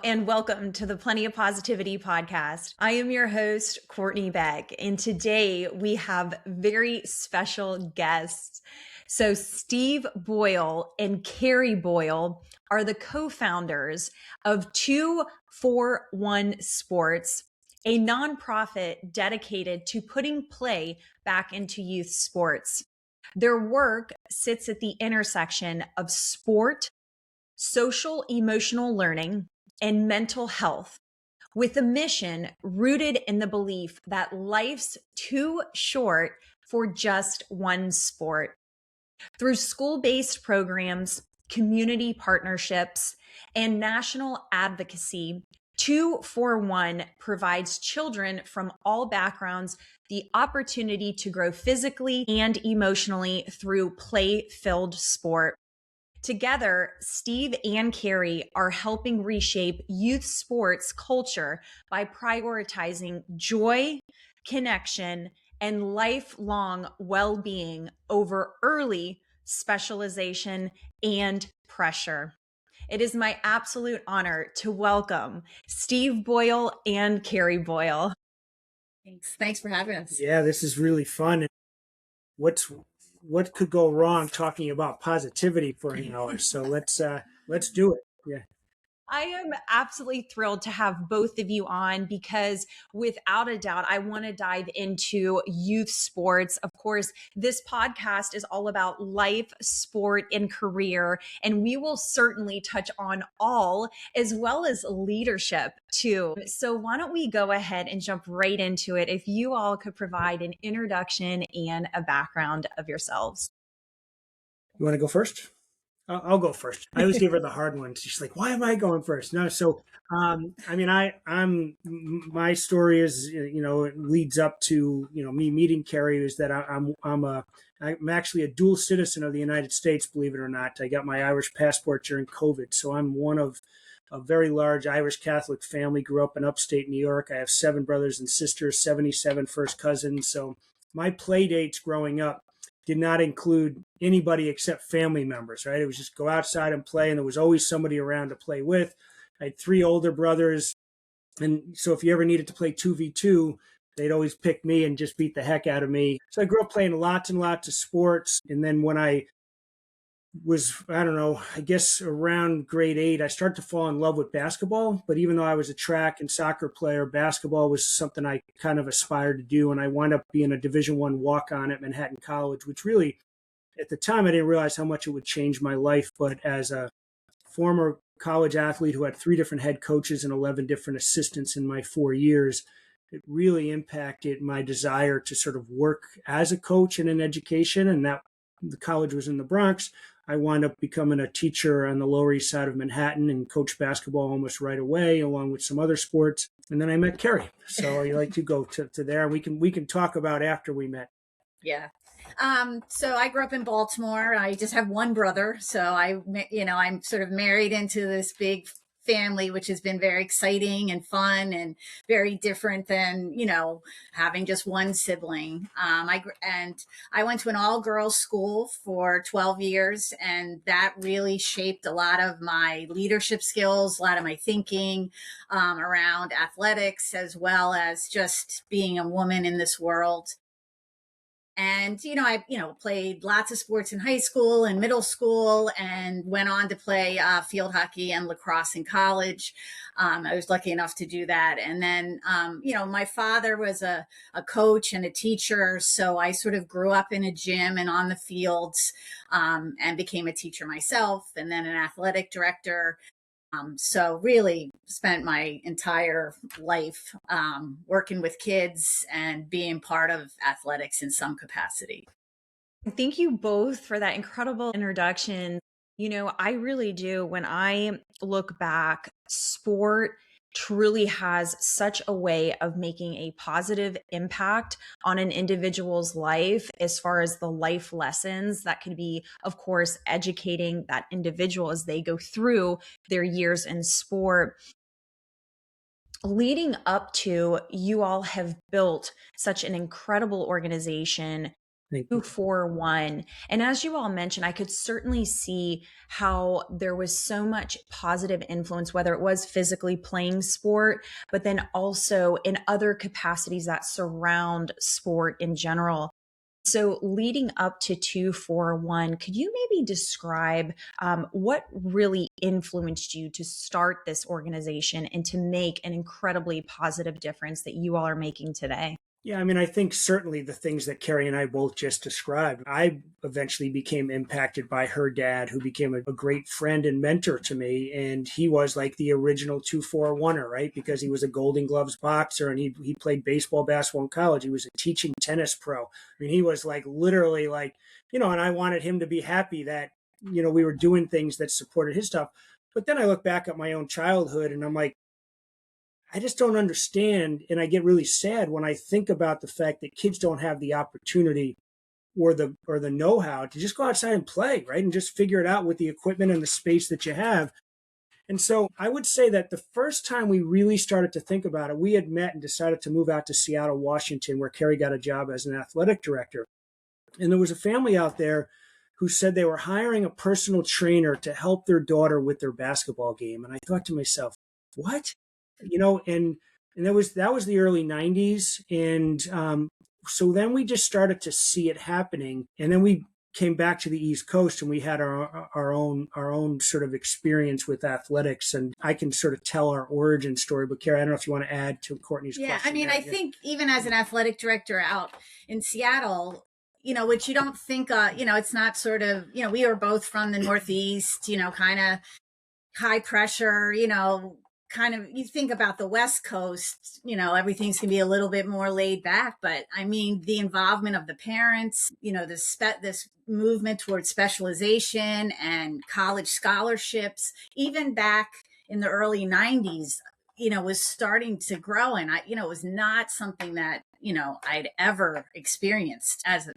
and welcome to the Plenty of Positivity podcast. I am your host, Courtney Beck, and today we have very special guests. So Steve Boyle and Kerry Boyle are the co-founders of 241 Sports, a nonprofit dedicated to putting play back into youth sports. Their work sits at the intersection of sport, social emotional learning, and mental health, with a mission rooted in the belief that life's too short for just one sport. Through school-based programs, community partnerships, and national advocacy, 241 provides children from all backgrounds the opportunity to grow physically and emotionally through play-filled sport. Together, Steve and Kerry are helping reshape youth sports culture by prioritizing joy, connection, and lifelong well-being over early specialization and pressure. It is my absolute honor to welcome Steve Boyle and Kerry Boyle. Thanks for having us. Yeah, this is really fun. What could go wrong talking about positivity for an hour? So let's do it. Yeah. I am absolutely thrilled to have both of you on because without a doubt, I want to dive into youth sports. Of course, this podcast is all about life, sport, and career, and we will certainly touch on all as well as leadership too. So why don't we go ahead and jump right into it? If you all could provide an introduction and a background of yourselves. You want to go first? I'll go first. I always give her the hard ones. She's like, "Why am I going first?" No, so I'm my story is it leads up to me meeting Kerry. Is that I'm actually a dual citizen of the United States. Believe it or not, I got my Irish passport during COVID, so I'm one of a very large Irish Catholic family. Grew up in upstate New York. I have 7 brothers and sisters, 77 first cousins. So my play dates growing up did not include anybody except family members, right? It was just go outside and play, and there was always somebody around to play with. I had 3 older brothers, and so if you ever needed to play 2v2, they'd always pick me and just beat the heck out of me. So I grew up playing lots and lots of sports, and then when I was, I guess around grade 8, I started to fall in love with basketball. But even though I was a track and soccer player, basketball was something I kind of aspired to do. And I wound up being a Division I walk-on at Manhattan College, which really, at the time, I didn't realize how much it would change my life. But as a former college athlete who had 3 different head coaches and 11 different assistants in my 4 years, it really impacted my desire to sort of work as a coach in an education. And that the college was in the Bronx. I wound up becoming a teacher on the Lower East Side of Manhattan and coached basketball almost right away, along with some other sports. And then I met Kerry. So you like to go to there. We can talk about after we met. Yeah. So I grew up in Baltimore. I just have one brother. So I'm sort of married into this big family, which has been very exciting and fun and very different than, having just one sibling. I went to an all-girls school for 12 years, and that really shaped a lot of my leadership skills, a lot of my thinking around athletics, as well as just being a woman in this world. And, I played lots of sports in high school and middle school and went on to play field hockey and lacrosse in college. I was lucky enough to do that. And then, my father was a coach and a teacher. So I sort of grew up in a gym and on the fields and became a teacher myself, and then an athletic director. So really spent my entire life working with kids and being part of athletics in some capacity. Thank you both for that incredible introduction. I really do. When I look back, sport truly has such a way of making a positive impact on an individual's life as far as the life lessons that can be, of course, educating that individual as they go through their years in sport. Leading up to, you all have built such an incredible organization Thank you. 241. And as you all mentioned, I could certainly see how there was so much positive influence, whether it was physically playing sport, but then also in other capacities that surround sport in general. So, leading up to 241, could you maybe describe what really influenced you to start this organization and to make an incredibly positive difference that you all are making today? Yeah, I mean, I think certainly the things that Carrie and I both just described. I eventually became impacted by her dad, who became a great friend and mentor to me. And he was like the original 241er, right? Because he was a Golden Gloves boxer and he played baseball, basketball in college. He was a teaching tennis pro. I mean, he was like literally like, and I wanted him to be happy that, we were doing things that supported his stuff. But then I look back at my own childhood and I'm like, I just don't understand. And I get really sad when I think about the fact that kids don't have the opportunity or the know-how to just go outside and play, right? And just figure it out with the equipment and the space that you have. And so I would say that the first time we really started to think about it, we had met and decided to move out to Seattle, Washington, where Carrie got a job as an athletic director. And there was a family out there who said they were hiring a personal trainer to help their daughter with their basketball game. And I thought to myself, what? And that was the early 90s. And so then we just started to see it happening. And then we came back to the East Coast and we had our own sort of experience with athletics. And I can sort of tell our origin story. But Carrie, I don't know if you want to add to Courtney's question. I mean, I think even as an athletic director out in Seattle, which you don't think, it's not sort of, we were both from the Northeast, kind of high pressure, kind of, you think about the West Coast, everything's going to be a little bit more laid back. But I mean, the involvement of the parents, this movement towards specialization and college scholarships, even back in the early 90s, was starting to grow. And it was not something that, I'd ever experienced as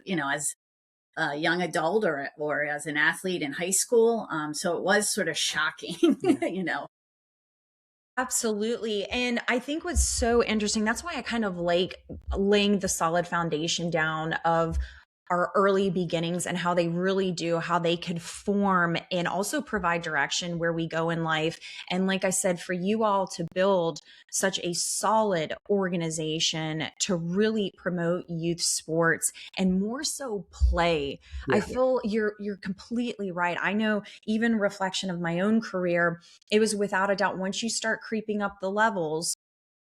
a young adult or as an athlete in high school. So it was sort of shocking, Absolutely. And I think what's so interesting, that's why I kind of like laying the solid foundation down of our early beginnings and how they really do, how they could form and also provide direction where we go in life. And like I said, for you all to build such a solid organization to really promote youth sports and more so play. I feel you're completely right. I know even reflection of my own career, it was without a doubt, once you start creeping up the levels,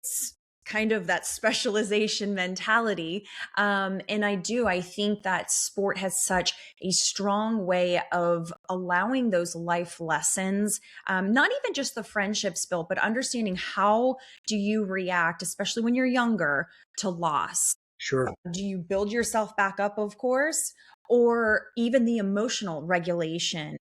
it's kind of that specialization mentality. And I think that sport has such a strong way of allowing those life lessons, not even just the friendships built, but understanding how do you react, especially when you're younger, to loss. Sure. Do you build yourself back up, of course, or even the emotional regulation?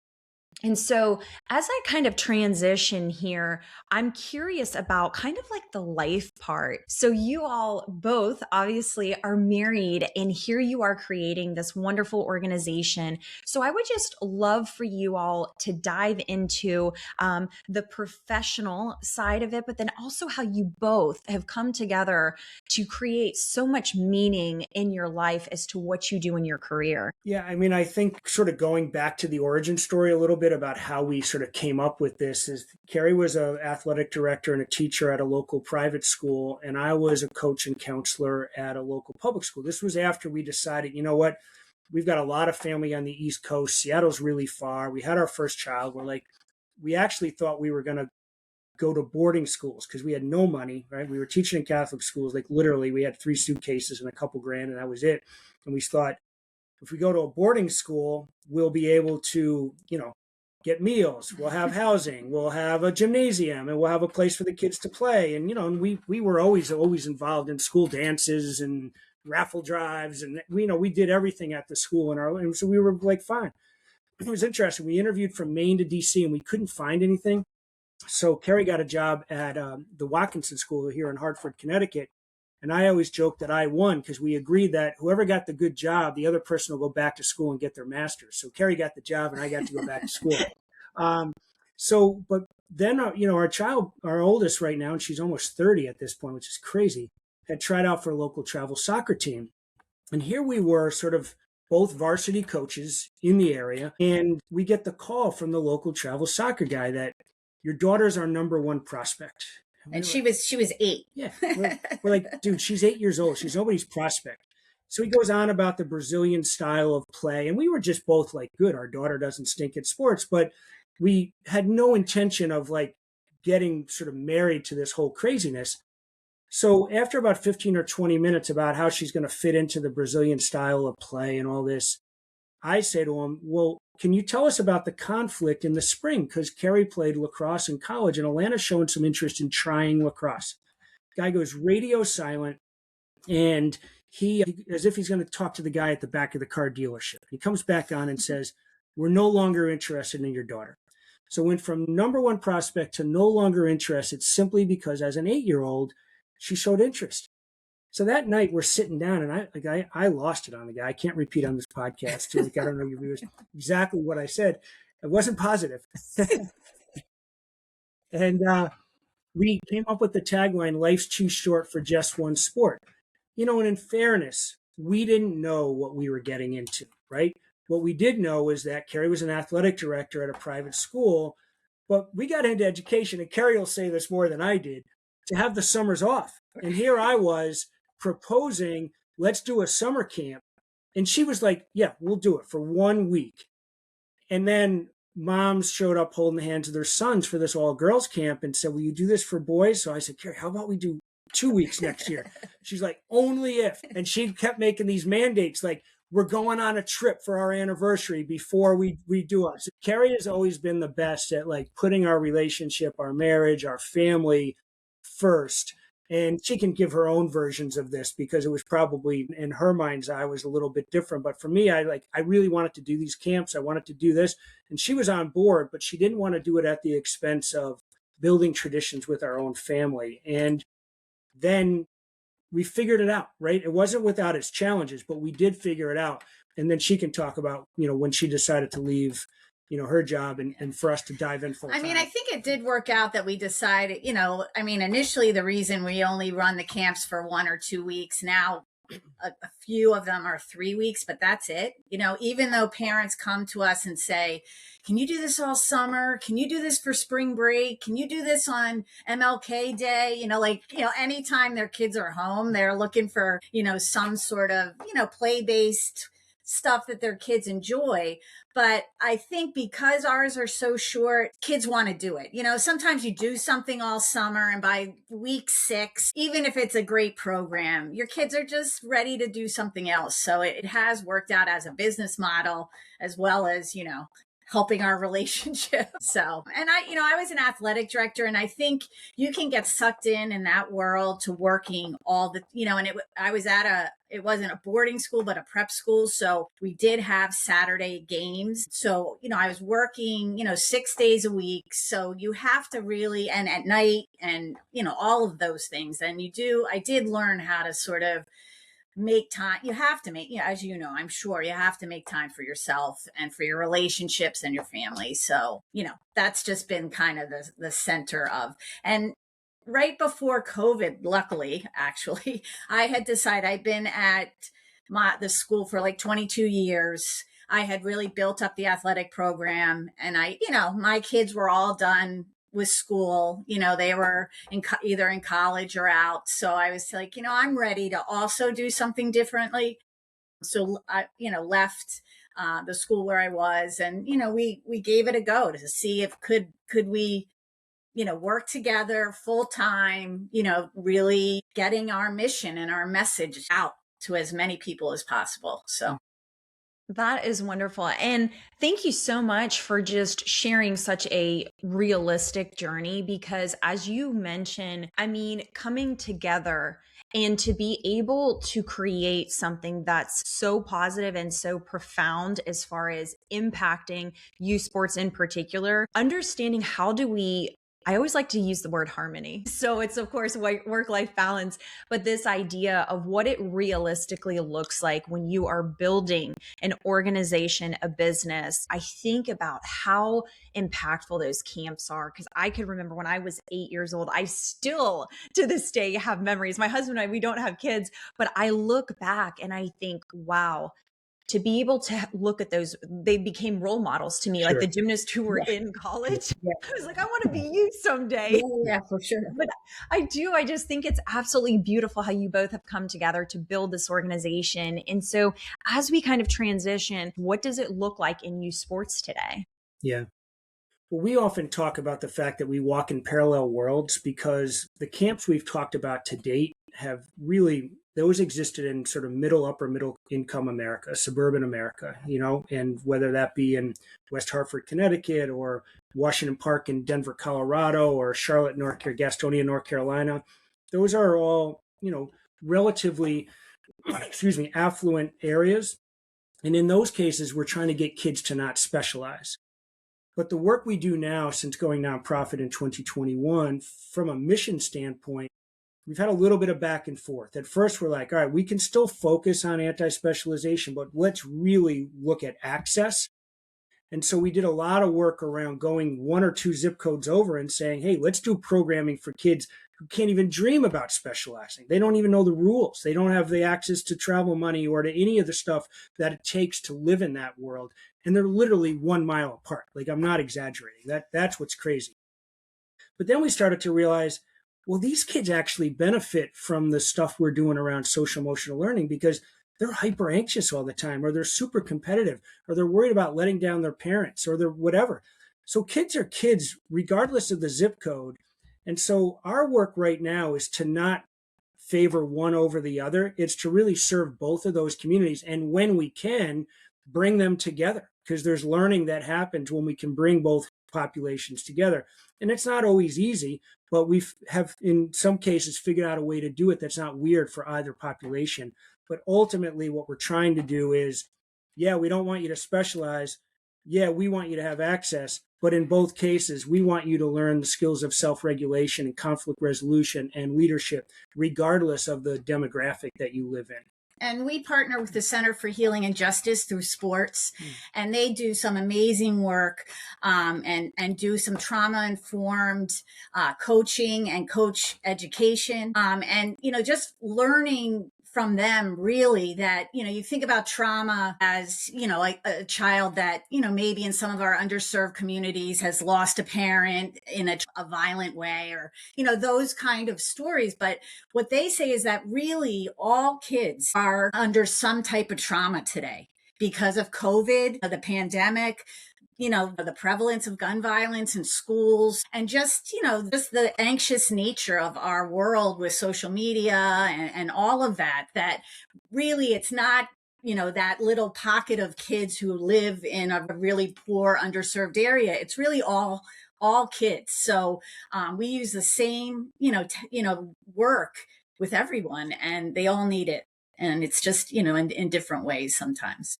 And so, as I kind of transition here, I'm curious about kind of like the life part. So, you all both obviously are married, and here you are creating this wonderful organization. So, I would just love for you all to dive into the professional side of it, but then also how you both have come together to create so much meaning in your life as to what you do in your career. Yeah, I mean, I think sort of going back to the origin story a little bit about how we sort of came up with this is Carrie was an athletic director and a teacher at a local private school, and I was a coach and counselor at a local public school. This was after we decided, you know what, we've got a lot of family on the East Coast. Seattle's really far. We had our first child. We actually thought we were going to go to boarding schools because we had no money, right? We were teaching in Catholic schools. Like literally, we had 3 suitcases and a couple grand, and that was it. And we thought, if we go to a boarding school, we'll be able to, get meals, we'll have housing, we'll have a gymnasium, and we'll have a place for the kids to play. And, and we were always involved in school dances and raffle drives. And, we did everything at the school and so we were like, fine. It was interesting. We interviewed from Maine to DC and we couldn't find anything. So Carrie got a job at the Watkinson School here in Hartford, Connecticut. And I always joke that I won because we agreed that whoever got the good job, the other person will go back to school and get their master's. So Carrie got the job and I got to go back to school. But then, our oldest right now, and she's almost 30 at this point, which is crazy, had tried out for a local travel soccer team. And here we were sort of both varsity coaches in the area. And we get the call from the local travel soccer guy that your daughter's our number one prospect. And she was 8. Yeah. We're like, dude, she's 8 years old. She's nobody's prospect. So he goes on about the Brazilian style of play. And we were just both like, good, our daughter doesn't stink at sports. But we had no intention of like getting sort of married to this whole craziness. So after about 15 or 20 minutes about how she's going to fit into the Brazilian style of play and all this, I say to him, well, can you tell us about the conflict in the spring? Because Kerry played lacrosse in college and Atlanta's showing some interest in trying lacrosse. Guy goes radio silent, and he, as if he's going to talk to the guy at the back of the car dealership. He comes back on and says, we're no longer interested in your daughter. So went from number one prospect to no longer interested simply because as an 8-year-old, she showed interest. So that night we're sitting down, and I lost it on the guy. I can't repeat on this podcast too. Like, I don't know your viewers exactly what I said. It wasn't positive. And we came up with the tagline, "Life's too short for just one sport." You know, and in fairness, we didn't know what we were getting into, right? What we did know is that Kerry was an athletic director at a private school, but we got into education, and Kerry will say this more than I did, to have the summers off. And here I was proposing, let's do a summer camp. And she was like, yeah, we'll do it for 1 week. And then moms showed up holding the hands of their sons for this all girls camp and said, will you do this for boys? So I said, Kerry, how about we do 2 weeks next year? She's like, only if. And she kept making these mandates like, we're going on a trip for our anniversary before we do it. So Kerry has always been the best at like putting our relationship, our marriage, our family first. And she can give her own versions of this because it was probably in her mind's eye was a little bit different. But for me, I really wanted to do these camps. I wanted to do this. And she was on board, but she didn't want to do it at the expense of building traditions with our own family. And then we figured it out, right? It wasn't without its challenges, but we did figure it out. And then she can talk about, when she decided to leave, her job and for us to dive in full time. I mean, I think it did work out that we decided, initially the reason we only run the camps for 1 or 2 weeks. Now, a few of them are 3 weeks, but that's it. Even though parents come to us and say, can you do this all summer? Can you do this for spring break? Can you do this on MLK Day? Anytime their kids are home, they're looking for, some sort of, play-based stuff that their kids enjoy. But I think because ours are so short, kids want to do it. Sometimes you do something all summer and by week 6, even if it's a great program, your kids are just ready to do something else. So it has worked out as a business model as well as, helping our relationship. So, and I was an athletic director, and I think you can get sucked in that world to working all the, and it wasn't a boarding school, but a prep school. So we did have Saturday games. So, I was working, 6 days a week. So you have to really, and at night and, all of those things. And I did learn how to sort of make time. You have to make, as I'm sure you have to make time for yourself and for your relationships and your family. So, that's just been kind of the center of, and right before COVID, luckily, actually, I had decided I'd been at the school for like 22 years. I had really built up the athletic program, and my kids were all done with school. They were either in college or out. So I was like, I'm ready to also do something differently. So I, left the school where I was, and, we gave it a go to see if could we, work together full time, really getting our mission and our message out to as many people as possible. So that is wonderful. And thank you so much for just sharing such a realistic journey, because as you mentioned, coming together and to be able to create something that's so positive and so profound as far as impacting youth sports in particular, understanding how do we, I always like to use the word harmony. So it's, of course, work-life balance, but this idea of what it realistically looks like when you are building an organization, a business. I think about how impactful those camps are, because I could remember when I was 8 years old, I still to this day have memories. My husband and I, we don't have kids, but I look back and I think, wow, to be able to look at those, they became role models to me, like the gymnasts who were in college. I was like, I want to be you someday. Yeah, for sure. But I just think it's absolutely beautiful how you both have come together to build this organization. And so as we kind of transition, what does it look like in youth sports today? Yeah. Well, we often talk about the fact that we walk in parallel worlds because the camps we've talked about to date have really, those existed in sort of upper middle income America, suburban America, and whether that be in West Hartford, Connecticut, or Washington Park in Denver, Colorado, or Charlotte, Gastonia, North Carolina, those are all, relatively, affluent areas. And in those cases, we're trying to get kids to not specialize. But the work we do now, since going nonprofit in 2021, from a mission standpoint, we've had a little bit of back and forth. At first, we're like, all right, we can still focus on anti-specialization, but let's really look at access. And so we did a lot of work around going 1 or 2 zip codes over and saying, hey, let's do programming for kids who can't even dream about specializing. They don't even know the rules. They don't have the access to travel money or to any of the stuff that it takes to live in that world. And they're literally 1 mile apart. Like, I'm not exaggerating. That's what's crazy. But then we started to realize, well, these kids actually benefit from the stuff we're doing around social emotional learning because they're hyper anxious all the time, or they're super competitive, or they're worried about letting down their parents, or they're whatever. So kids are kids regardless of the zip code. And so our work right now is to not favor one over the other. It's to really serve both of those communities. And when we can, bring them together, because there's learning that happens when we can bring both populations together. And it's not always easy, but we have in some cases figured out a way to do it that's not weird for either population. But ultimately what we're trying to do is, yeah, we don't want you to specialize. Yeah, we want you to have access. But in both cases, we want you to learn the skills of self-regulation and conflict resolution and leadership, regardless of the demographic that you live in. And we partner with the Center for Healing and Justice through sports, and they do some amazing work and do some trauma-informed coaching and coach education. And, just learning from them really that, you think about trauma as, like a child that, maybe in some of our underserved communities has lost a parent in a violent way or, those kind of stories. But what they say is that really all kids are under some type of trauma today because of COVID, the pandemic, the prevalence of gun violence in schools, and just the anxious nature of our world with social media and all of that really it's not, that little pocket of kids who live in a really poor, underserved area. It's really all kids. So we use the same, work with everyone, and they all need it. And it's just, in different ways sometimes.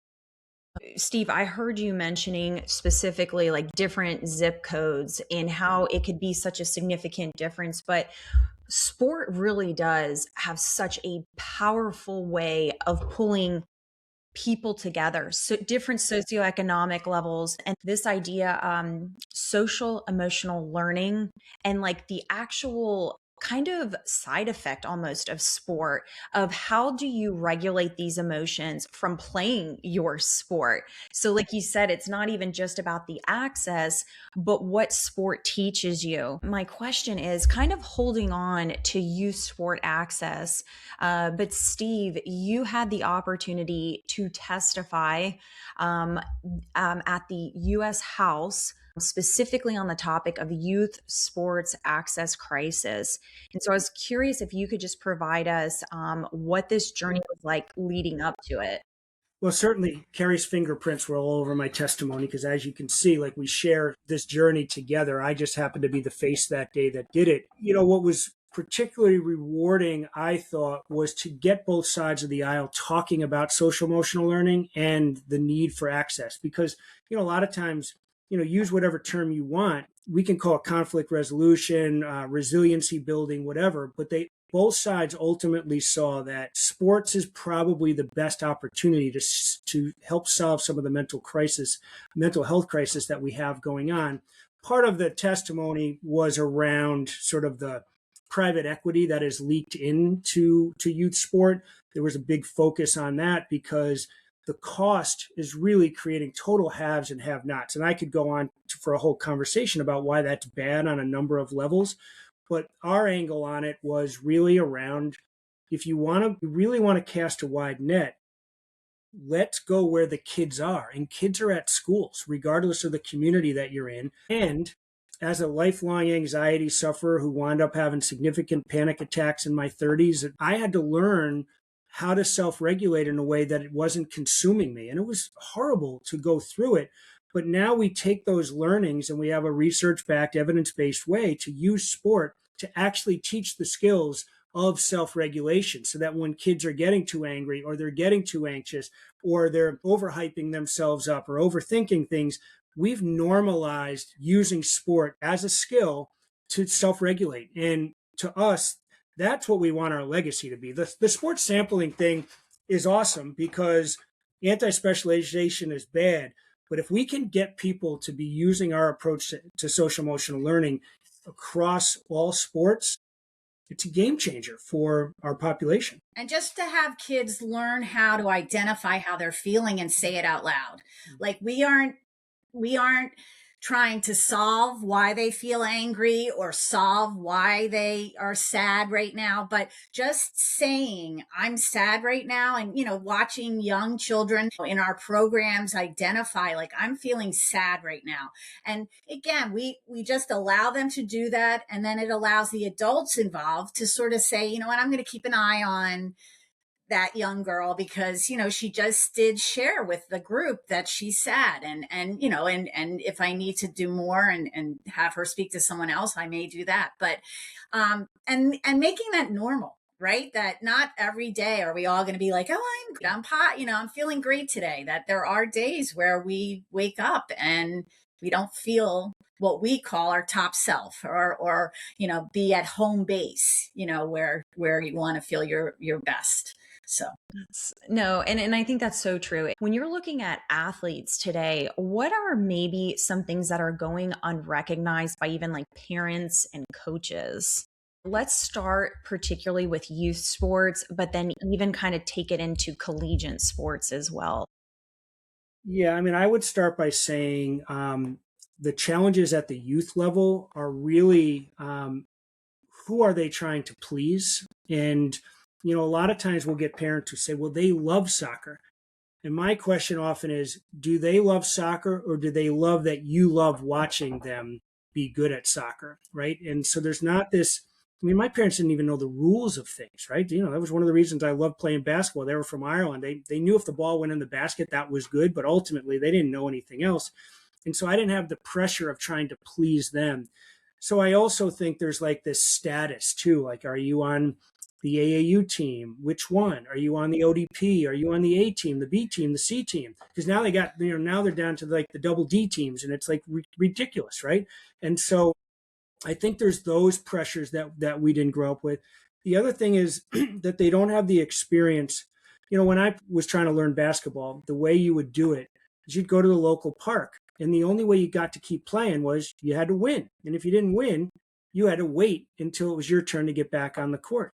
Steve, I heard you mentioning specifically like different zip codes and how it could be such a significant difference, but sport really does have such a powerful way of pulling people together. So different socioeconomic levels, and this idea, social emotional learning, and like the actual kind of side effect almost of sport, of how do you regulate these emotions from playing your sport. So like you said, it's not even just about the access, but what sport teaches you. My question is kind of holding on to youth sport access. But Steve, you had the opportunity to testify at the U.S. House, specifically on the topic of youth sports access crisis. And so I was curious if you could just provide us what this journey was like leading up to it. Well, certainly Kerry's fingerprints were all over my testimony because, as you can see, like, we share this journey together. I just happened to be the face that day that did it. What was particularly rewarding, I thought, was to get both sides of the aisle talking about social emotional learning and the need for access. Because, a lot of times, use whatever term you want. We can call it conflict resolution, resiliency building, whatever, but both sides ultimately saw that sports is probably the best opportunity to help solve some of the mental health crisis that we have going on. Part of the testimony was around sort of the private equity that is leaked into youth sport. There was a big focus on that because the cost is really creating total haves and have-nots. And I could go on for a whole conversation about why that's bad on a number of levels. But our angle on it was really around, if you really want to cast a wide net, let's go where the kids are. And kids are at schools, regardless of the community that you're in. And as a lifelong anxiety sufferer who wound up having significant panic attacks in my 30s, I had to learn how to self-regulate in a way that it wasn't consuming me. And it was horrible to go through it. But now we take those learnings and we have a research-backed, evidence-based way to use sport to actually teach the skills of self-regulation, so that when kids are getting too angry or they're getting too anxious or they're overhyping themselves up or overthinking things, we've normalized using sport as a skill to self-regulate. And to us, that's what we want our legacy to be. The sports sampling thing is awesome because anti-specialization is bad. But if we can get people to be using our approach to social emotional learning across all sports, it's a game changer for our population. And just to have kids learn how to identify how they're feeling and say it out loud. Like we aren't trying to solve why they feel angry or solve why they are sad right now, but just saying I'm sad right now, and watching young children in our programs identify, like, I'm feeling sad right now. And again, we just allow them to do that, and then it allows the adults involved to sort of say, you know what, I'm going to keep an eye on that young girl because she just did share with the group that she's sad, and if I need to do more and have her speak to someone else, I may do that. But and making that normal, right? That not every day are we all going to be like, oh, I'm feeling great today. That there are days where we wake up and we don't feel what we call our top self, or be at home base, where you want to feel your best. So no, and I think that's so true. When you're looking at athletes today, what are maybe some things that are going unrecognized by even like parents and coaches? Let's start particularly with youth sports, but then even kind of take it into collegiate sports as well. Yeah, I mean, I would start by saying the challenges at the youth level are really who are they trying to please? And a lot of times we'll get parents who say, well, they love soccer. And my question often is, do they love soccer, or do they love that you love watching them be good at soccer, right? And so there's not this, my parents didn't even know the rules of things, right? That was one of the reasons I loved playing basketball. They were from Ireland. They knew if the ball went in the basket, that was good, but ultimately they didn't know anything else. And so I didn't have the pressure of trying to please them. So I also think there's like this status too, like, are you on the AAU team? Which one? Are you on the ODP? Are you on the A team, the B team, the C team? Because now they got, now they're down to like the double D teams, and it's like ridiculous, right? And so I think there's those pressures that we didn't grow up with. The other thing is that they don't have the experience. When I was trying to learn basketball, the way you would do it is you'd go to the local park, and the only way you got to keep playing was you had to win. And if you didn't win, you had to wait until it was your turn to get back on the court.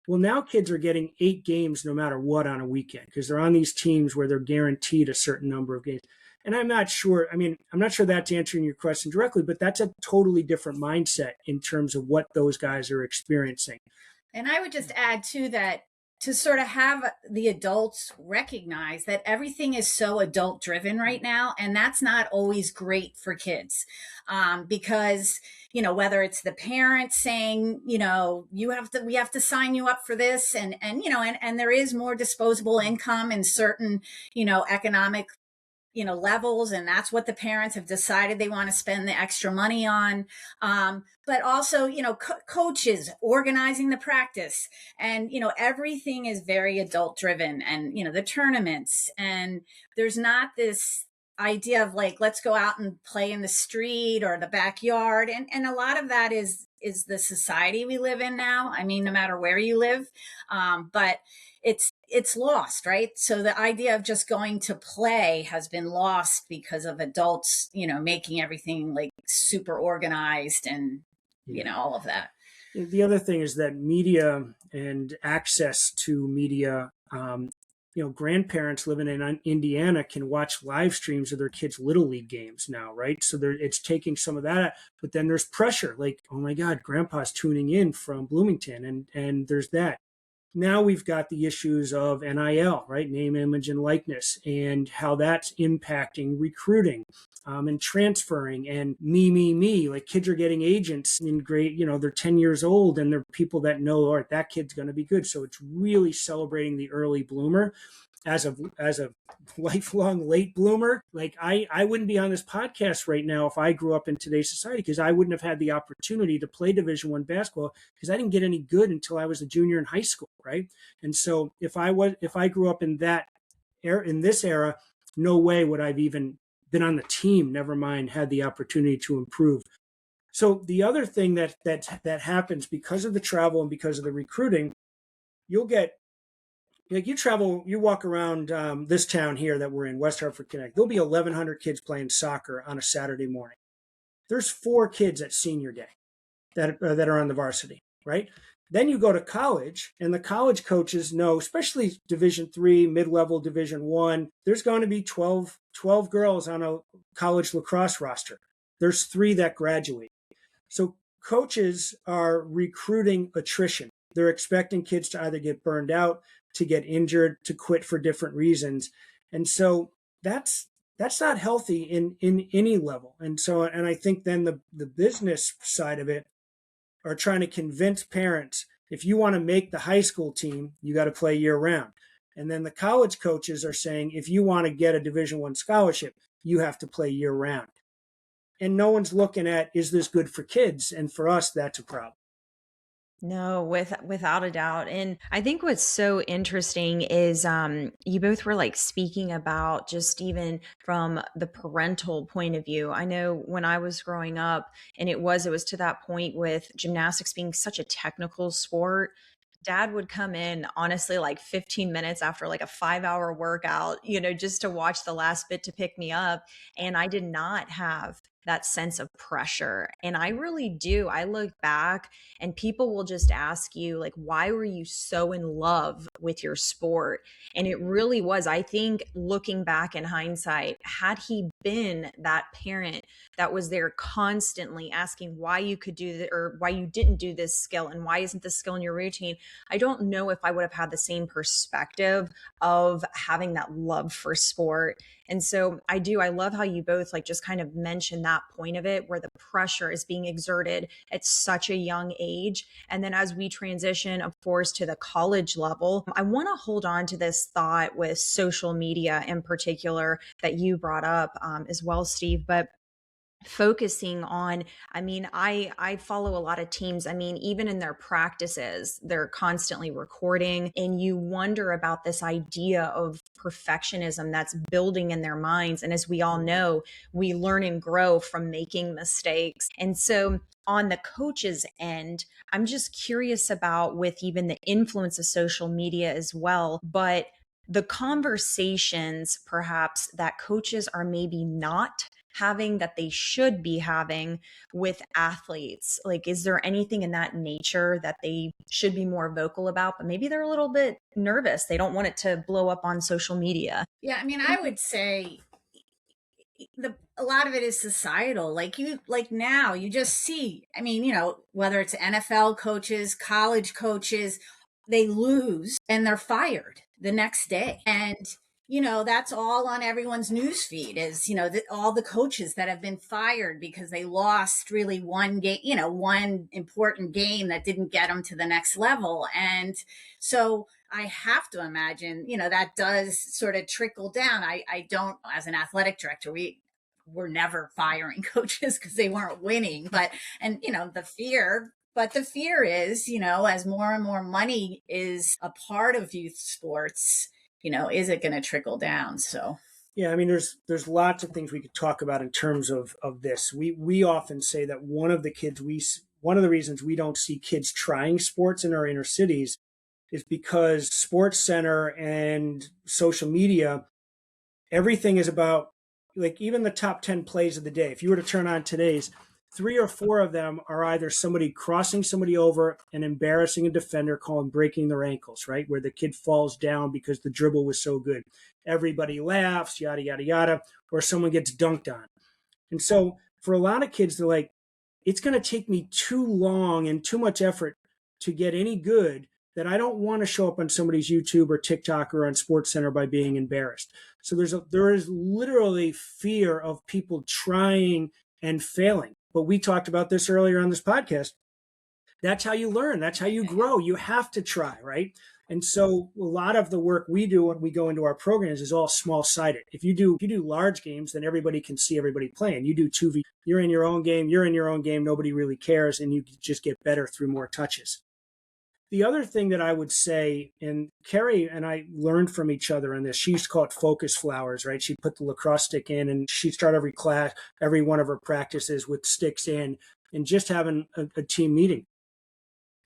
Well, now kids are getting 8 games no matter what on a weekend because they're on these teams where they're guaranteed a certain number of games. And I'm not sure that's answering your question directly, but that's a totally different mindset in terms of what those guys are experiencing. And I would just add to that, to sort of have the adults recognize that everything is so adult driven right now. And that's not always great for kids because, whether it's the parents saying, we have to sign you up for this. And there is more disposable income in certain, economic levels, and that's what the parents have decided they want to spend the extra money on. But also, coaches organizing the practice, and, everything is very adult driven, and, the tournaments, and there's not this idea of like, let's go out and play in the street or the backyard. And a lot of that is the society we live in now. I mean, no matter where you live, but it's lost, right? So the idea of just going to play has been lost because of adults, making everything like super organized and, all of that. The other thing is that media and access to media, grandparents living in Indiana can watch live streams of their kids' Little League games now, right? So it's taking some of that, but then there's pressure, like, oh my God, grandpa's tuning in from Bloomington, and there's that. Now we've got the issues of NIL, right? Name, image, and likeness, and how that's impacting recruiting and transferring and me. Like kids are getting agents in grade, they're 10 years old and they're people that know, all right, that kid's going to be good. So it's really celebrating the early bloomer. As a lifelong late bloomer, like I wouldn't be on this podcast right now if I grew up in today's society, because I wouldn't have had the opportunity to play Division I basketball, because I didn't get any good until I was a junior in high school, right? And so if I grew up in this era, no way would I've even been on the team, never mind had the opportunity to improve. So the other thing that happens because of the travel and because of the recruiting, you'll get, like, you walk around this town here that we're in, West Hartford, Connecticut. There'll be 1,100 kids playing soccer on a Saturday morning. There's 4 kids at senior day that are on the varsity, right? Then you go to college, and the college coaches know, especially Division III, mid-level Division I, there's going to be 12 girls on a college lacrosse roster. There's 3 that graduate. So coaches are recruiting attrition. They're expecting kids to either get burned out, to get injured, to quit for different reasons. And so that's not healthy in any level. And I think then the business side of it are trying to convince parents, if you want to make the high school team, you got to play year round. And then the college coaches are saying, if you want to get a Division I scholarship, you have to play year round. And no one's looking at, is this good for kids? And for us, that's a problem. No, without a doubt. And I think what's so interesting is you both were like speaking about just even from the parental point of view. I know when I was growing up, and it was to that point with gymnastics being such a technical sport. Dad would come in honestly like 15 minutes after like a 5-hour workout, just to watch the last bit to pick me up. And I did not have that sense of pressure. And I really do. I look back and people will just ask you, like, why were you so in love with your sport? And it really was, I think, looking back in hindsight, had he been that parent that was there constantly asking why you could do that or why you didn't do this skill and why isn't this skill in your routine, I don't know if I would have had the same perspective of having that love for sport. And so I love how you both like just kind of mentioned that point of it, where the pressure is being exerted at such a young age. And then as we transition, of course, to the college level, I want to hold on to this thought with social media in particular that you brought up as well, Steve. But focusing on, I follow a lot of teams. Even in their practices, they're constantly recording, and you wonder about this idea of perfectionism that's building in their minds. And as we all know, we learn and grow from making mistakes. And so on the coach's end, I'm just curious about, with even the influence of social media as well, but the conversations perhaps that coaches are maybe not having that they should be having with athletes. Like, is there anything in that nature that they should be more vocal about, but maybe they're a little bit nervous? They don't want it to blow up on social media. Yeah, I would say a lot of it is societal. Now you just see, whether it's NFL coaches, college coaches, they lose and they're fired the next day. And that's all on everyone's news feed is, all the coaches that have been fired because they lost really one game, one important game that didn't get them to the next level. And so I have to imagine, that does sort of trickle down. I don't, as an athletic director, we're never firing coaches because they weren't winning, but the fear is, as more and more money is a part of youth sports, is it going to trickle down? So, yeah, there's lots of things we could talk about in terms of this. We often say that one of the reasons we don't see kids trying sports in our inner cities is because Sports Center and social media, everything is about, like, even the top 10 plays of the day. If you were to turn on today's, 3 or 4 of them are either somebody crossing somebody over and embarrassing a defender, calling breaking their ankles, right? Where the kid falls down because the dribble was so good. Everybody laughs, yada, yada, yada, or someone gets dunked on. And so for a lot of kids, they're like, it's going to take me too long and too much effort to get any good that I don't want to show up on somebody's YouTube or TikTok or on SportsCenter by being embarrassed. So there is literally fear of people trying and failing. But we talked about this earlier on this podcast. That's how you learn. That's how you grow. You have to try, right? And so a lot of the work we do when we go into our programs is all small-sided. If you do large games, then everybody can see everybody playing. You do 2v, you're in your own game, nobody really cares, and you just get better through more touches. The other thing that I would say, and Kerry and I learned from each other on this, she used to call it focus flowers, right? She'd put the lacrosse stick in, and she'd start every class, every one of her practices with sticks in, and just having a team meeting.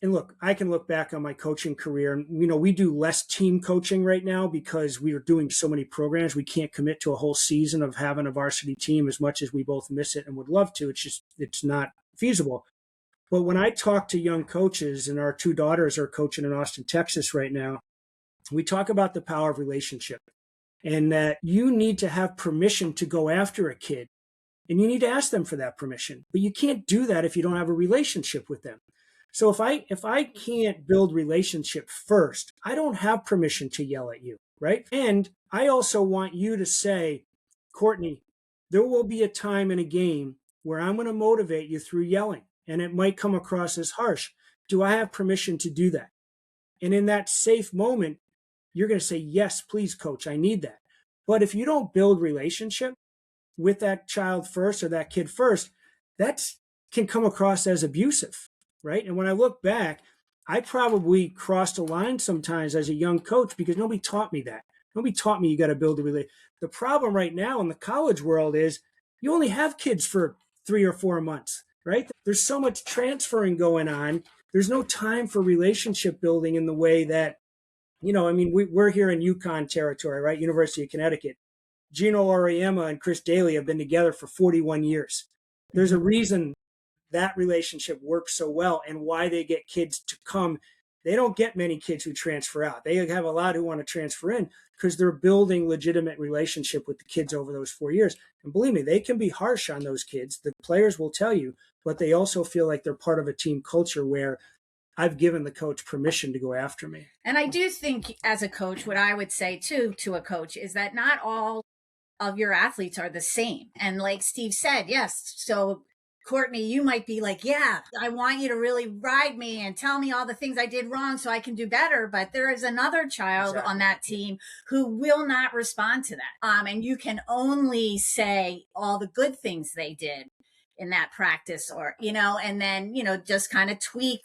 And look, I can look back on my coaching career, and we do less team coaching right now because we are doing so many programs. We can't commit to a whole season of having a varsity team as much as we both miss it and would love to. It's not feasible. But when I talk to young coaches, and our 2 daughters are coaching in Austin, Texas right now, we talk about the power of relationship, and that you need to have permission to go after a kid, and you need to ask them for that permission. But you can't do that if you don't have a relationship with them. So if I can't build relationship first, I don't have permission to yell at you, right? And I also want you to say, Courtney, there will be a time in a game where I'm going to motivate you through yelling, and it might come across as harsh. Do I have permission to do that? And in that safe moment, you're going to say, yes, please, coach, I need that. But if you don't build relationship with that child first or that kid first, that can come across as abusive, right? And when I look back, I probably crossed a line sometimes as a young coach because nobody taught me that. Nobody taught me you got to build a relationship. The problem right now in the college world is you only have kids for 3 or 4 months, right? There's so much transferring going on. There's no time for relationship building in the way that, we're here in Yukon territory, right? University of Connecticut. Gino Auriemma and Chris Daly have been together for 41 years. There's a reason that relationship works so well and why they get kids to come. They don't get many kids who transfer out. They have a lot who want to transfer in because they're building legitimate relationship with the kids over those 4 years. And believe me, they can be harsh on those kids. The players will tell you, but they also feel like they're part of a team culture where I've given the coach permission to go after me. And I do think as a coach, what I would say too to a coach is that not all of your athletes are the same. And like Steve said, yes. So Courtney, you might be like, yeah, I want you to really ride me and tell me all the things I did wrong so I can do better. But there is another child on that team who will not respond to that. And you can only say all the good things they did in that practice or, and then, just kind of tweak,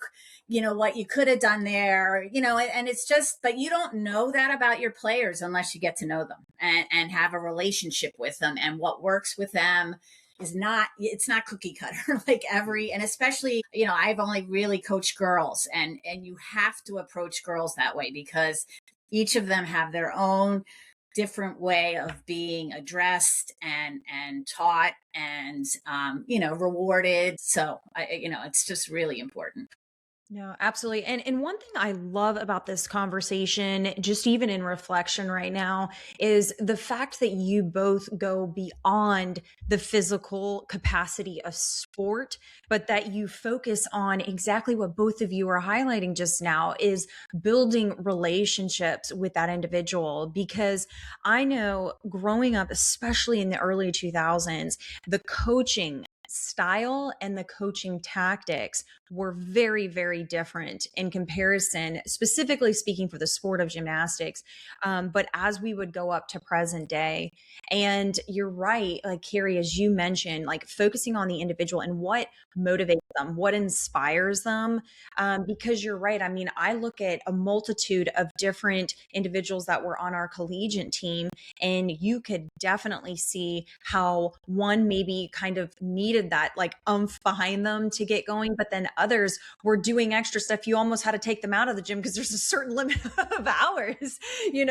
what you could have done there, and it's just, but you don't know that about your players unless you get to know them and have a relationship with them, and what works with them it's not cookie cutter and especially, I've only really coached girls and you have to approach girls that way because each of them have their own different way of being addressed and taught and, rewarded. So it's just really important. No, absolutely. And one thing I love about this conversation, just even in reflection right now, is the fact that you both go beyond the physical capacity of sport, but that you focus on exactly what both of you are highlighting just now is building relationships with that individual. Because I know growing up, especially in the early 2000s, the coaching style and the coaching tactics were very, very different in comparison, specifically speaking for the sport of gymnastics. But as we would go up to present day, and you're right, like Kerry, as you mentioned, like focusing on the individual and what motivates them, what inspires them. Because you're right. I mean, I look at a multitude of different individuals that were on our collegiate team, and you could definitely see how one maybe kind of needed needed that like behind them to get going. But then others were doing extra stuff. You almost had to take them out of the gym because there's a certain limit of hours,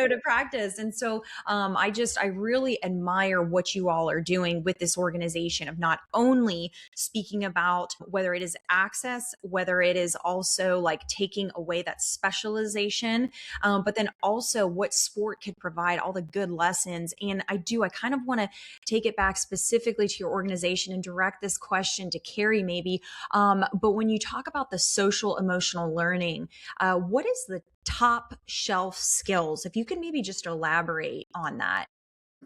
to practice. And so I really admire what you all are doing with this organization of not only speaking about whether it is access, whether it is also like taking away that specialization, but then also what sport could provide all the good lessons. And I kind of want to take it back specifically to your organization and direct this question to Kerry maybe. But when you talk about the social emotional learning, what is the top shelf skills? If you can maybe just elaborate on that.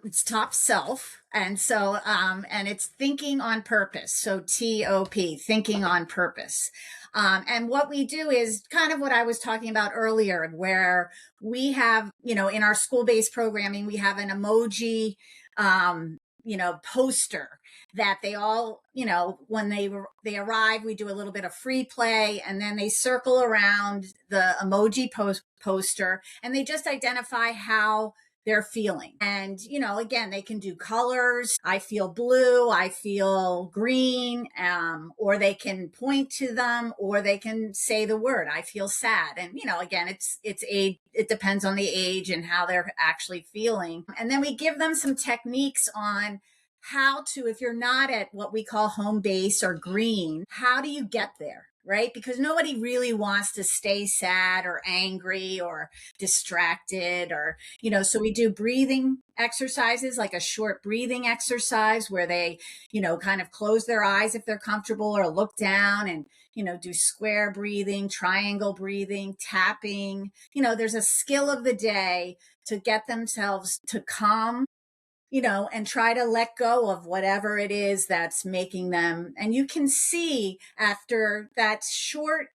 It's top self. And so, and it's thinking on purpose. So TOP, thinking on purpose. And what we do is kind of what I was talking about earlier, where we have, in our school-based programming, we have an emoji, poster that they all, when they arrive, we do a little bit of free play, and then they circle around the emoji poster, and they just identify how they're feeling. And, again, they can do colors. I feel blue. I feel green. Or they can point to them, or they can say the word, I feel sad. And, again, it's age. It depends on the age and how they're actually feeling. And then we give them some techniques on how to, if you're not at what we call home base or green, how do you get there? Right? Because nobody really wants to stay sad or angry or distracted or, so we do breathing exercises, like a short breathing exercise where they, kind of close their eyes if they're comfortable or look down and, do square breathing, triangle breathing, tapping. There's a skill of the day to get themselves to calm, and try to let go of whatever it is that's making them. And you can see after that short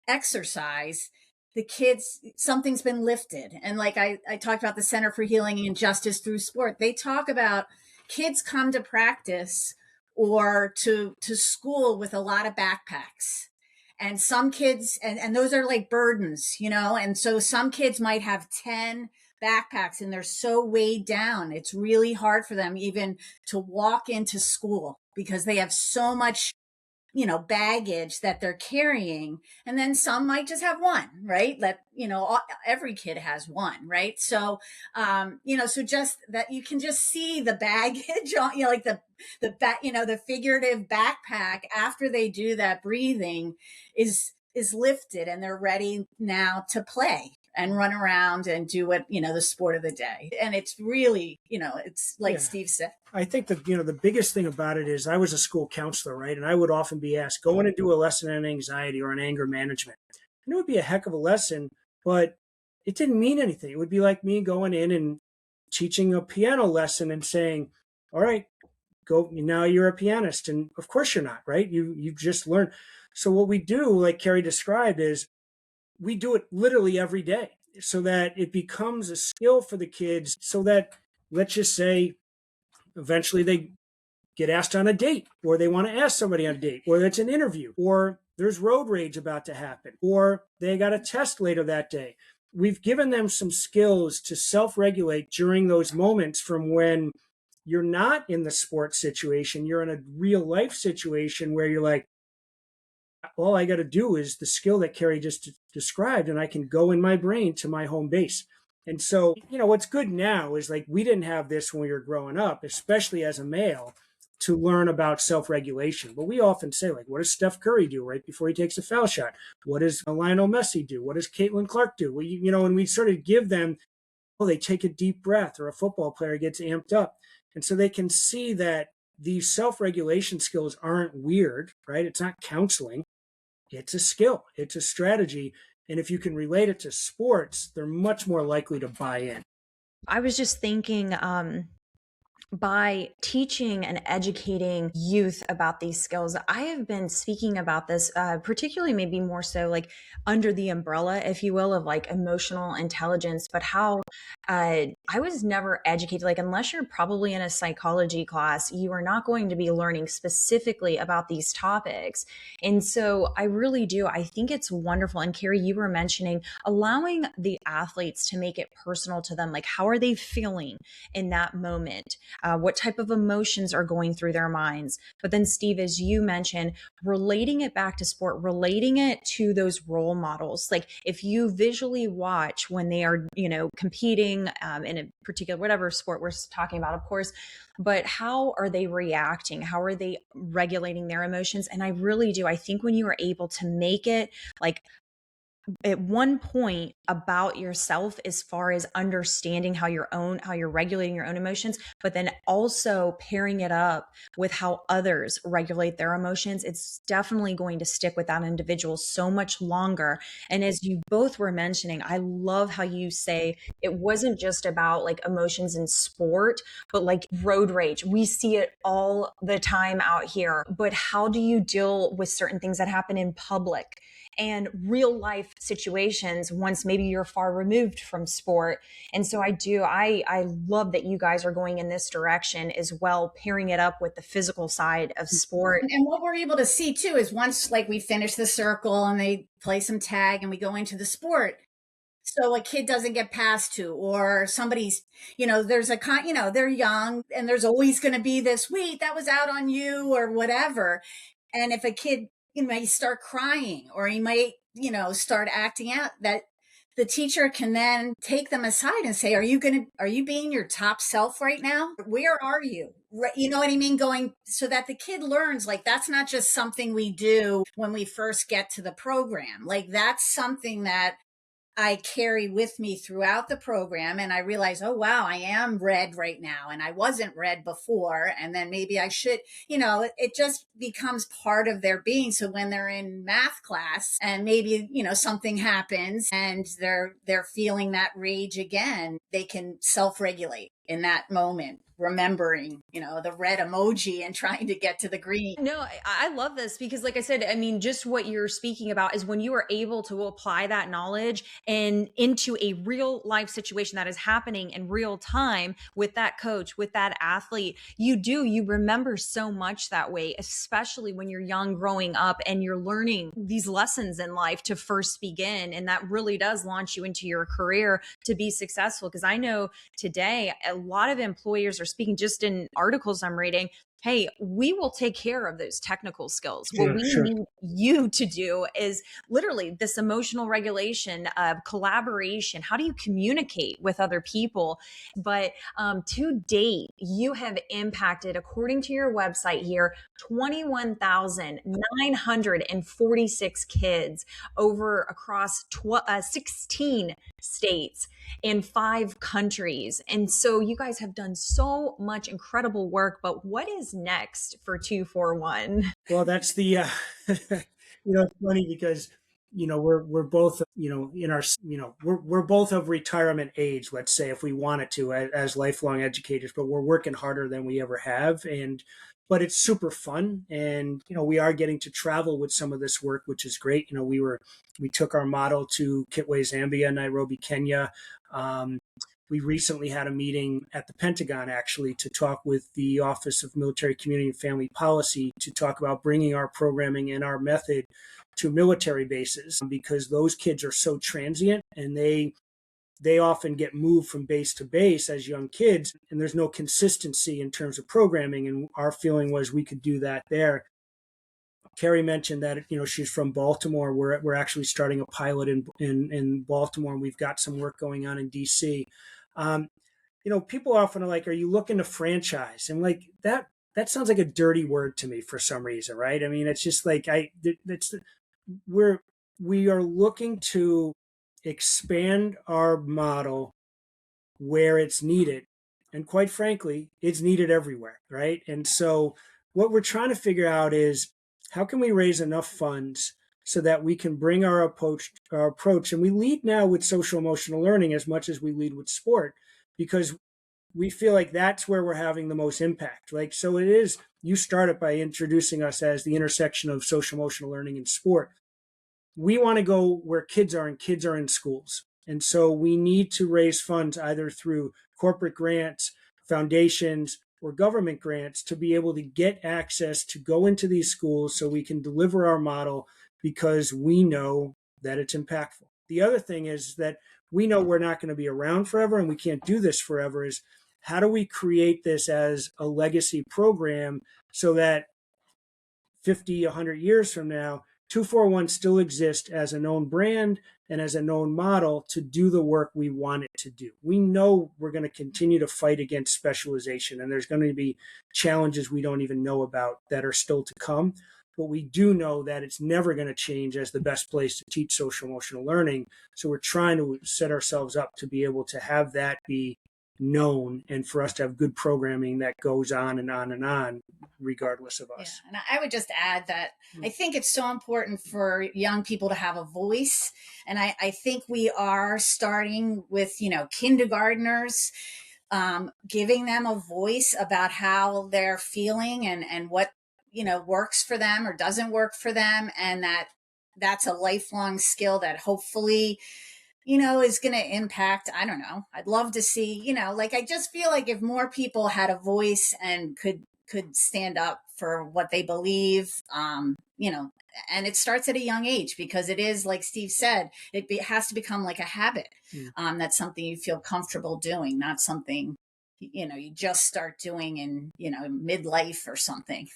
exercise, the kids, something's been lifted. And like I talked about the Center for Healing and Justice Through Sport, they talk about kids come to practice or to school with a lot of backpacks. And some kids, and those are like burdens, and so some kids might have 10 backpacks and they're so weighed down. It's really hard for them even to walk into school because they have so much, baggage that they're carrying. And then some might just have one, right? Every kid has one, right? So, so just that you can just see the baggage on, like the figurative backpack after they do that breathing is lifted and they're ready now to play and run around and do what, the sport of the day. And it's really, it's like Steve said. I think that, the biggest thing about it is I was a school counselor, right? And I would often be asked, go in and do a lesson on anxiety or on anger management. And it would be a heck of a lesson, but it didn't mean anything. It would be like me going in and teaching a piano lesson and saying, all right, go, now you're a pianist. And of course you're not, right? You've just learned. So what we do, like Kerry described, is we do it literally every day so that it becomes a skill for the kids so that, let's just say, eventually they get asked on a date or they want to ask somebody on a date or it's an interview or there's road rage about to happen or they got a test later that day. We've given them some skills to self-regulate during those moments from when you're not in the sports situation, you're in a real life situation where you're like, all I got to do is the skill that Kerry just described, and I can go in my brain to my home base. And so, what's good now is like we didn't have this when we were growing up, especially as a male, to learn about self-regulation. But we often say, like, what does Steph Curry do right before he takes a foul shot? What does Lionel Messi do? What does Caitlin Clark do? Well, and we sort of give them, they take a deep breath, or a football player gets amped up. And so they can see that these self-regulation skills aren't weird, right? It's not counseling. It's a skill. It's a strategy. And if you can relate it to sports, they're much more likely to buy in. I was just thinking, by teaching and educating youth about these skills, I have been speaking about this, particularly maybe more so like under the umbrella, if you will, of like emotional intelligence, but how I was never educated, like, unless you're probably in a psychology class, you are not going to be learning specifically about these topics. And so I really do. I think it's wonderful. And Carrie, you were mentioning allowing the athletes to make it personal to them. Like, how are they feeling in that moment? What type of emotions are going through their minds? But then, Steve, as you mentioned, relating it back to sport, relating it to those role models. Like, if you visually watch when they are, competing in a particular, whatever sport we're talking about, of course, but how are they reacting? How are they regulating their emotions? And I really do. I think when you are able to make it like at one point about yourself as far as understanding how you're regulating your own emotions, but then also pairing it up with how others regulate their emotions, it's definitely going to stick with that individual so much longer. And as you both were mentioning, I love how you say it wasn't just about like emotions in sport, but like road rage. We see it all the time out here. But how do you deal with certain things that happen in public and real life situations once maybe you're far removed from sport? And so I love that you guys are going in this direction as well, pairing it up with the physical side of sport. And what we're able to see too is once like we finish the circle and they play some tag and we go into the sport, so a kid doesn't get passed to, or somebody's, there's they're young and there's always going to be this, wait, that was out on you or whatever. And if a kid, may start crying or he might, start acting out, that the teacher can then take them aside and say, are you being your top self right now? Where are you? You know what I mean? Going so that the kid learns, like, that's not just something we do when we first get to the program. Like, that's something that I carry with me throughout the program. And I realize, oh, wow, I am red right now. And I wasn't red before. And then maybe I should, it just becomes part of their being. So when they're in math class and maybe, something happens and they're feeling that rage again, they can self-regulate in that moment, remembering, the red emoji and trying to get to the green. No, I love this because, like I said, I mean, just what you're speaking about is when you are able to apply that knowledge and into a real life situation that is happening in real time with that coach, with that athlete, you remember so much that way, especially when you're young growing up and you're learning these lessons in life to first begin. And that really does launch you into your career to be successful. Because I know today, a lot of employers are speaking, just in articles I'm reading, hey, we will take care of those technical skills. What we need you to do is literally this emotional regulation, collaboration. How do you communicate with other people? But to date, you have impacted, according to your website here, 21,946 kids across 16 states in 5 countries. And so you guys have done so much incredible work, but what is next for 241? Well, that's the, it's funny because, we're both, in our, we're both of retirement age, let's say, if we wanted to, as lifelong educators, but we're working harder than we ever have. But it's super fun. And, we are getting to travel with some of this work, which is great. We took our model to Kitwe, Zambia, Nairobi, Kenya. We recently had a meeting at the Pentagon, actually, to talk with the Office of Military, Community, and Family Policy to talk about bringing our programming and our method to military bases, because those kids are so transient and they often get moved from base to base as young kids, and there's no consistency in terms of programming. And our feeling was we could do that there. Carrie mentioned that, she's from Baltimore. We're actually starting a pilot in Baltimore, and we've got some work going on in DC. People often are like, are you looking to franchise? And like that sounds like a dirty word to me for some reason, right? I mean, it's just like we are looking to expand our model where it's needed. And quite frankly, it's needed everywhere, right? And so what we're trying to figure out is, how can we raise enough funds so that we can bring our approach, and we lead now with social emotional learning as much as we lead with sport, because we feel like that's where we're having the most impact. Like, so it is, you started by introducing us as the intersection of social emotional learning and sport. We want to go where kids are, and kids are in schools. And so we need to raise funds either through corporate grants, foundations, or government grants to be able to get access to go into these schools so we can deliver our model, because we know that it's impactful. The other thing is that we know we're not going to be around forever and we can't do this forever. Is how do we create this as a legacy program so that 50, 100 years from now, 241 still exists as a known brand and as a known model to do the work we want it to do. We know we're going to continue to fight against specialization, and there's going to be challenges we don't even know about that are still to come. But we do know that it's never going to change as the best place to teach social emotional learning. So we're trying to set ourselves up to be able to have that be known and for us to have good programming that goes on and on and on, regardless of us. Yeah, and I would just add that I think it's so important for young people to have a voice. And I think we are starting with, kindergartners, giving them a voice about how they're feeling and what, works for them or doesn't work for them. And that's a lifelong skill that hopefully is going to impact. I don't know. I'd love to see, I just feel like if more people had a voice and could stand up for what they believe, and it starts at a young age, because it is, like Steve said, it has to become like a habit. That's something you feel comfortable doing, not something, you just start doing in, midlife or something.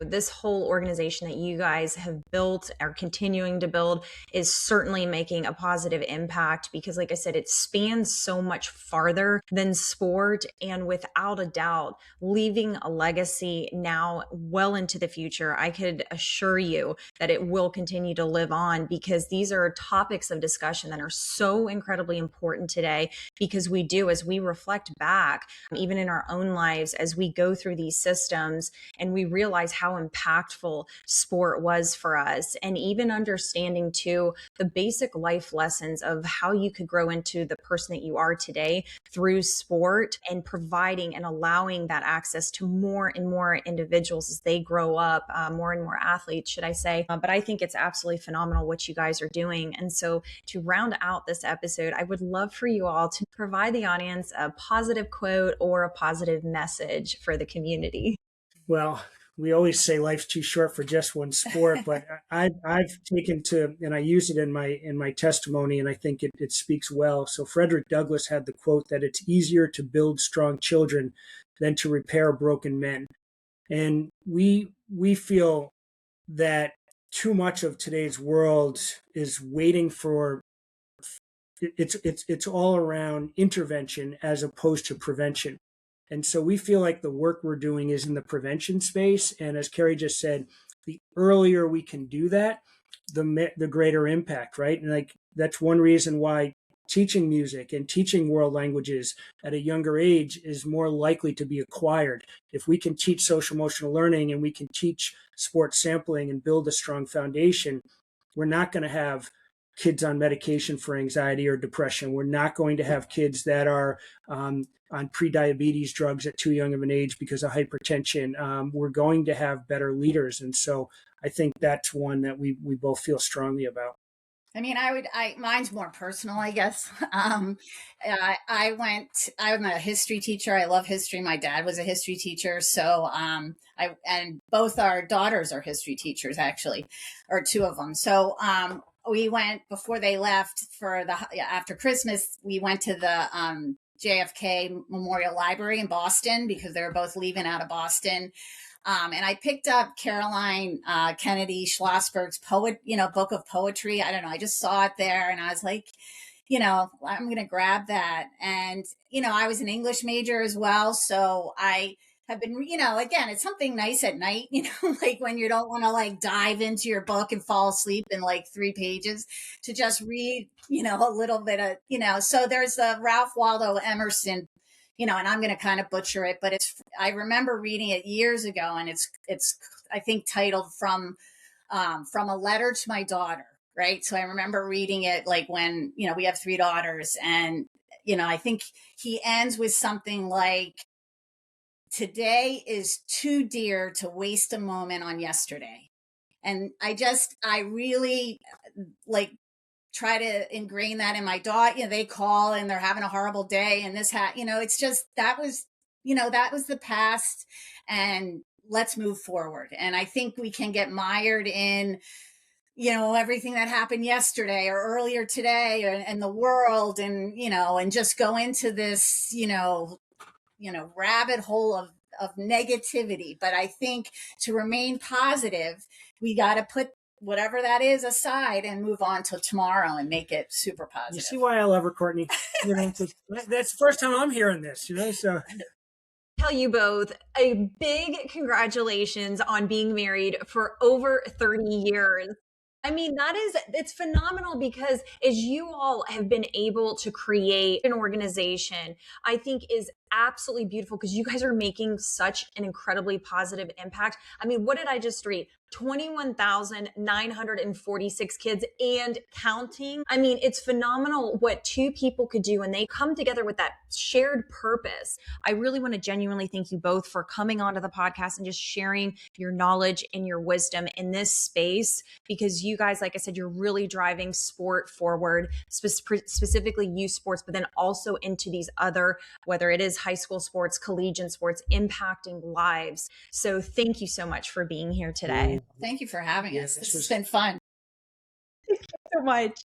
This whole organization that you guys have built, are continuing to build, is certainly making a positive impact, because like I said, it spans so much farther than sport, and without a doubt, leaving a legacy now well into the future. I could assure you that it will continue to live on, because these are topics of discussion that are so incredibly important today, because we do, as we reflect back, even in our own lives, as we go through these systems and we realize how impactful sport was for us, and even understanding too the basic life lessons of how you could grow into the person that you are today through sport, and providing and allowing that access to more and more individuals as they grow up, more and more athletes, should I say. But I think it's absolutely phenomenal what you guys are doing. And so to round out this episode, I would love for you all to provide the audience a positive quote or a positive message for the community. Well, we always say life's too short for just one sport, but I've taken to, and I use it in my testimony, and I think it speaks well. So Frederick Douglass had the quote that it's easier to build strong children than to repair broken men. And we feel that too much of today's world is waiting for, it's all around intervention as opposed to prevention. And so we feel like the work we're doing is in the prevention space. And as Kerry just said, the earlier we can do that, the greater impact, right? And like that's one reason why teaching music and teaching world languages at a younger age is more likely to be acquired. If we can teach social emotional learning and we can teach sports sampling and build a strong foundation, we're not going to have kids on medication for anxiety or depression. We're not going to have kids that are on pre-diabetes drugs at too young of an age because of hypertension. We're going to have better leaders. And so I think that's one that we both feel strongly about. I mean, mine's more personal, I guess. I'm a history teacher. I love history. My dad was a history teacher. So, and both our daughters are history teachers, actually, or two of them. So, we went before they left after Christmas, we went to the, JFK Memorial Library in Boston, because they were both leaving out of Boston. And I picked up Caroline Kennedy Schlossberg's book of poetry. I don't know. I just saw it there and I was like, I'm going to grab that. And, I was an English major as well. So I have been, again, it's something nice at night, like when you don't want to like dive into your book and fall asleep in like 3 pages, to just read, a little bit of, so there's the Ralph Waldo Emerson, and I'm going to kind of butcher it, but I remember reading it years ago, and it's I think titled from a letter to my daughter. Right. So I remember reading it like when, we have 3 daughters, and, I think he ends with something like, today is too dear to waste a moment on yesterday. And I really like try to ingrain that in my daughter. You know, they call and they're having a horrible day and it's just, that was the past, and let's move forward. And I think we can get mired in, everything that happened yesterday or earlier today and the world, and just go into this, rabbit hole of negativity. But I think to remain positive, we got to put whatever that is aside and move on till tomorrow and make it super positive. You see why I love her, Courtney? That's the first time I'm hearing this, so. Tell you both a big congratulations on being married for over 30 years. I mean, it's phenomenal, because as you all have been able to create an organization, I think is absolutely beautiful, because you guys are making such an incredibly positive impact. I mean, what did I just read? 21,946 kids and counting. I mean, it's phenomenal what two people could do when they come together with that shared purpose. I really want to genuinely thank you both for coming onto the podcast and just sharing your knowledge and your wisdom in this space, because you guys, like I said, you're really driving sport forward, specifically youth sports, but then also into these other, whether it is high school sports, collegiate sports, impacting lives. So thank you so much for being here today. Thank you for having us. This has been fun. Thank you so much.